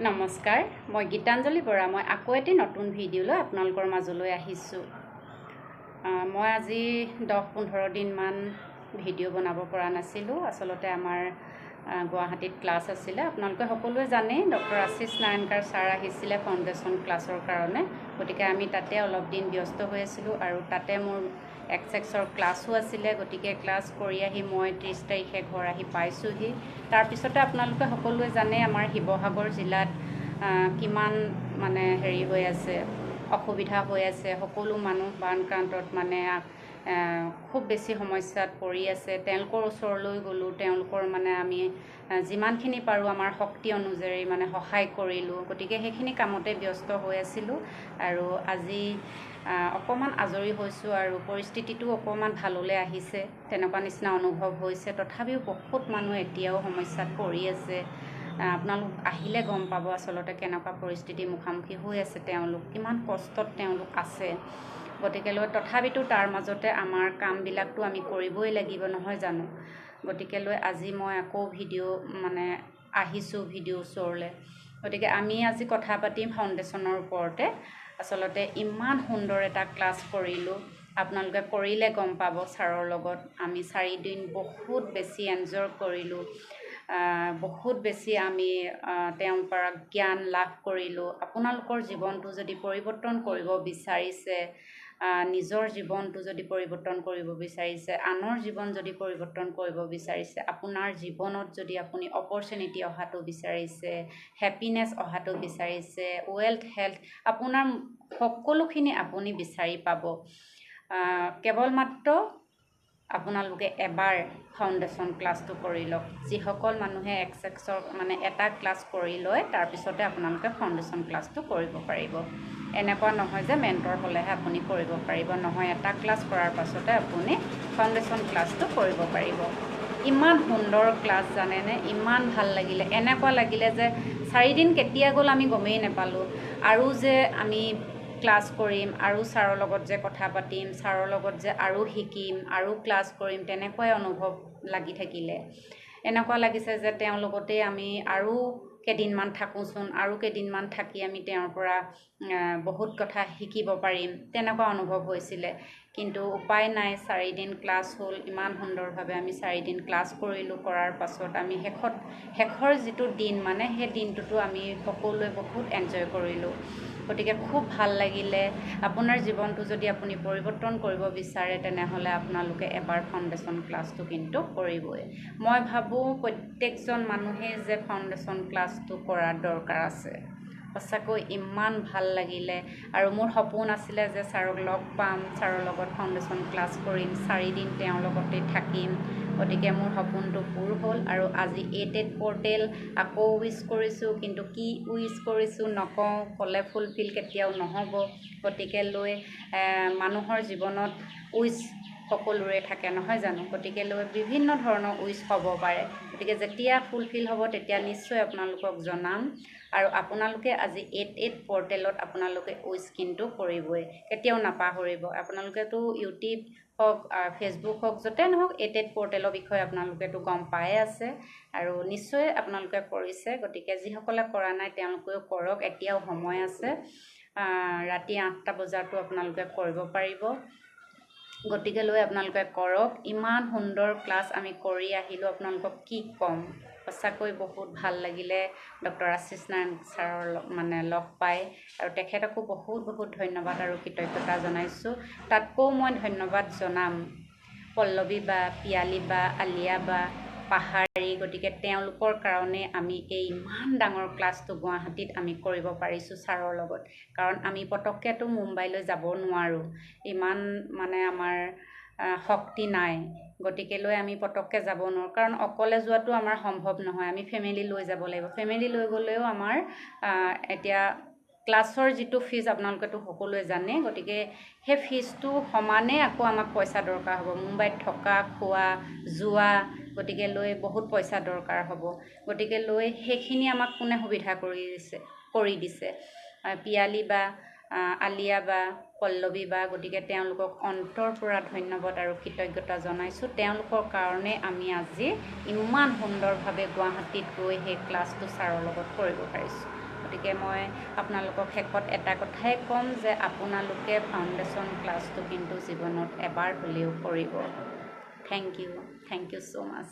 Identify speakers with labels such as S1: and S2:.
S1: নমস্কাৰ, মই গীতাঞ্জলি বৰা। মই আকৌ এটি নতুন ভিডিঅ'লৈ আপোনালোকৰ মাজলৈ আহিছোঁ। মই আজি 10-15 দিনমান ভিডিঅ' বনাব পৰা নাছিলোঁ। আচলতে আমাৰ গুৱাহাটীত ক্লাছ আছিলে। আপোনালোকে সকলোৱে জানেই, ডক্টৰ আশীষ নাৰায়ণকাৰ ছাৰ আহিছিলে ফাউণ্ডেশ্যন ক্লাছৰ কাৰণে। গতিকে আমি তাতে অলপ দিন ব্যস্ত হৈ আছিলোঁ আৰু তাতে মোৰ এক্সেছৰ ক্লাছো আছিলে। গতিকে ক্লাছ কৰি আহি মই 30 তাৰিখে ঘৰ আহি পাইছোঁহি। তাৰপিছতে আপোনালোকে সকলোৱে জানে আমাৰ শিৱসাগৰ জিলাত কিমান হেৰি হৈ আছে, অসুবিধা হৈ আছে। সকলো মানুহ বানক্ৰান্তত খুব বেছি সমস্যাত পৰি আছে। তেওঁলোকৰ ওচৰলৈ গ'লোঁ, তেওঁলোকৰ আমি যিমানখিনি পাৰোঁ আমাৰ শক্তি অনুযায়ী সহায় কৰিলোঁ। গতিকে সেইখিনি কামতে ব্যস্ত হৈ আছিলোঁ আৰু আজি অকণমান আজৰি হৈছোঁ আৰু পৰিস্থিতিটো অকণমান ভাললৈ আহিছে, তেনেকুৱা নিচিনা অনুভৱ হৈছে। তথাপিও বহুত মানুহ এতিয়াও সমস্যাত পৰি আছে। আপোনালোক আহিলে গম পাব আচলতে কেনেকুৱা পৰিস্থিতিৰ মুখামুখি হৈ আছে, তেওঁলোক কিমান কষ্টত তেওঁলোক আছে। গতিকেলৈ তথাপিতো তাৰ মাজতে আমাৰ কামবিলাকতো আমি কৰিবই লাগিব, নহয় জানো? গতিকেলৈ আজি মই আকৌ আহিছোঁ ভিডিঅ' ওচৰলৈ। গতিকে আমি আজি কথা পাতিম ফাউণ্ডেশ্যনৰ ওপৰতে। আচলতে ইমান সুন্দৰ এটা ক্লাছ কৰিলোঁ, আপোনালোকে কৰিলে গম পাব। ছাৰৰ লগত আমি 4 দিন বহুত বেছি এনজয় কৰিলোঁ, বহুত বেছি আমি তেওঁৰ পৰা জ্ঞান লাভ কৰিলোঁ। আপোনালোকৰ জীৱনটো যদি পৰিৱৰ্তন কৰিব বিচাৰিছে, নিজৰ জীৱনটো যদি পৰিৱৰ্তন কৰিব বিচাৰিছে, আনৰ জীৱন যদি পৰিৱৰ্তন কৰিব বিচাৰিছে, আপোনাৰ জীৱনত যদি আপুনি অপৰচুনিটি অহাটো বিচাৰিছে, হেপিনেছ অহাটো বিচাৰিছে, ৱেলথ, হেল্থ, আপোনাৰ সকলোখিনি আপুনি বিচাৰি পাব। কেৱল মাত্ৰ আপোনালোকে এবাৰ ফাউণ্ডেশ্যন ক্লাছটো কৰি লওক। যিসকল মানুহে এক্সেছৰ এটা ক্লাছ কৰি লয়, তাৰপিছতে আপোনালোকে ফাউণ্ডেশ্যন ক্লাছটো কৰিব পাৰিব। এনেকুৱা নহয় যে মেণ্টৰ হ'লেহে আপুনি কৰিব পাৰিব, নহয়। এটা ক্লাছ কৰাৰ পাছতে আপুনি ফাউণ্ডেশ্যন ক্লাছটো কৰিব পাৰিব। ইমান সুন্দৰ ক্লাছ জানেনে, ইমান ভাল লাগিলে। এনেকুৱা লাগিলে যে 4 দিন কেতিয়া গ'ল আমি গমেই নাপালোঁ। আৰু যে আমি ক্লাছ কৰিম, আৰু ছাৰৰ লগত যে কথা পাতিম, ছাৰৰ লগত যে আৰু শিকিম, আৰু ক্লাছ কৰিম, তেনেকুৱাই অনুভৱ লাগি থাকিলে। এনেকুৱা লাগিছে যে তেওঁৰ লগতেই আমি আৰু কেইদিনমান থাকোঁচোন, আৰু কেইদিনমান থাকি আমি তেওঁৰ পৰা বহুত কথা শিকিব পাৰিম, তেনেকুৱা অনুভৱ হৈছিলে। কিন্তু উপায় নাই, 4 দিন ক্লাছ হ'ল। ইমান সুন্দৰভাৱে আমি 4 দিন ক্লাছ কৰিলোঁ। কৰাৰ পাছত আমি শেষৰ যিটো দিন সেই দিনটোতো আমি সকলোৱে বহুত এনজয় কৰিলোঁ। গতিকে খুব ভাল লাগিলে। আপোনাৰ জীৱনটো যদি আপুনি পৰিৱৰ্তন কৰিব বিচাৰে, তেনেহ'লে আপোনালোকে এবাৰ ফাউণ্ডেশ্যন ক্লাছটো কিন্তু কৰিবই। মই ভাবোঁ প্ৰত্যেকজন মানুহেই যে ফাউণ্ডেশ্যন ক্লাছটো কৰাৰ দৰকাৰ আছে। সঁচাকৈ ইমান ভাল লাগিলে। আৰু মোৰ সপোন আছিলে যে ছাৰক লগ পাম, ছাৰৰ লগত ফাউণ্ডেশ্যন ক্লাছ কৰিম, 4 দিন তেওঁৰ লগতে থাকিম। গতিকে মোৰ সপোনটো পূৰ হ'ল। আৰু আজি 8 পৰ্টেল আকৌ উইচ কৰিছোঁ, কিন্তু কি উইচ কৰিছোঁ নকওঁ, ক'লে ফুলফিল কেতিয়াও নহ'ব। গতিকে মানুহৰ জীৱনত উইচ সকলোৰে থাকে, নহয় জানো? গতিকে বিভিন্ন ধৰণৰ উইচ হ'ব পাৰে। গতিকে যেতিয়া ফুলফিল হ'ব তেতিয়া নিশ্চয় আপোনালোকক জনাম। আৰু আপোনালোকে আজি 8 পৰ্টেলত আপোনালোকে উইচ কিন্তু কৰিবই, কেতিয়াও নাপাহৰিব। আপোনালোকেতো ইউটিউব হওক, ফেচবুক হওক, য'তে নহওক 8 পৰ্টেলৰ বিষয়ে আপোনালোকেতো গম পায়ে আছে, আৰু নিশ্চয় আপোনালোকে কৰিছে। গতিকে যিসকলে কৰা নাই তেওঁলোকেও কৰক, এতিয়াও সময় আছে। ৰাতি 8টা বজাতো আপোনালোকে কৰিব পাৰিব। গতিকে আপোনালোকে কৰক। ইমান সুন্দৰ ক্লাছ আমি কৰি আহিলোঁ, আপোনালোকক কি ক'ম। সঁচাকৈ বহুত ভাল লাগিলে ডক্টৰ আশীষ নাৰায়ণ ছাৰৰ লগ পাই, আৰু তেখেতকো বহুত বহুত ধন্যবাদ আৰু কৃতজ্ঞতা জনাইছোঁ। তাতকৈও মই ধন্যবাদ জনাম পল্লৱী বা, পিয়ালী বা, আলিয়া বা, পাহাৰী। গতিকে তেওঁলোকৰ কাৰণে আমি এই ইমান ডাঙৰ ক্লাছটো গুৱাহাটীত আমি কৰিব পাৰিছোঁ ছাৰৰ লগত। কাৰণ আমি পটককৈতো মুম্বাইলৈ যাব নোৱাৰোঁ, ইমান আমাৰ শক্তি নাই। গতিকে আমি পটককৈ যাব নোৱাৰোঁ, কাৰণ অকলে যোৱাটো আমাৰ সম্ভৱ নহয়। আমি ফেমিলি লৈ যাব লাগিব। ফেমিলি লৈ গ'লেও আমাৰ এতিয়া ক্লাছৰ যিটো ফিজ আপোনালোকেতো সকলোৱে জানে। গতিকে সেই ফিজটো সমানে আকৌ আমাক পইচা দৰকাৰ হ'ব। মুম্বাইত থকা, খোৱা, যোৱা, গতিকে বহুত পইচা দৰকাৰ হ'ব। গতিকে সেইখিনি আমাক কোনে সুবিধা কৰি দিছে? পিয়ালী বা, আলিয়া বা, পল্লৱী বা। গতিকে তেওঁলোকক অন্তৰ পৰা ধন্যবাদ আৰু কৃতজ্ঞতা জনাইছোঁ। তেওঁলোকৰ কাৰণে আমি আজি ইমান সুন্দৰভাৱে গুৱাহাটীত গৈ সেই ক্লাছটো ছাৰৰ লগত কৰিব পাৰিছোঁ। গতিকে মই আপোনালোকক শেষত এটা কথাই ক'ম যে আপোনালোকে ফাউণ্ডেশ্যন ক্লাছটো কিন্তু জীৱনত এবাৰ হ'লেও কৰিব। Thank you so' much.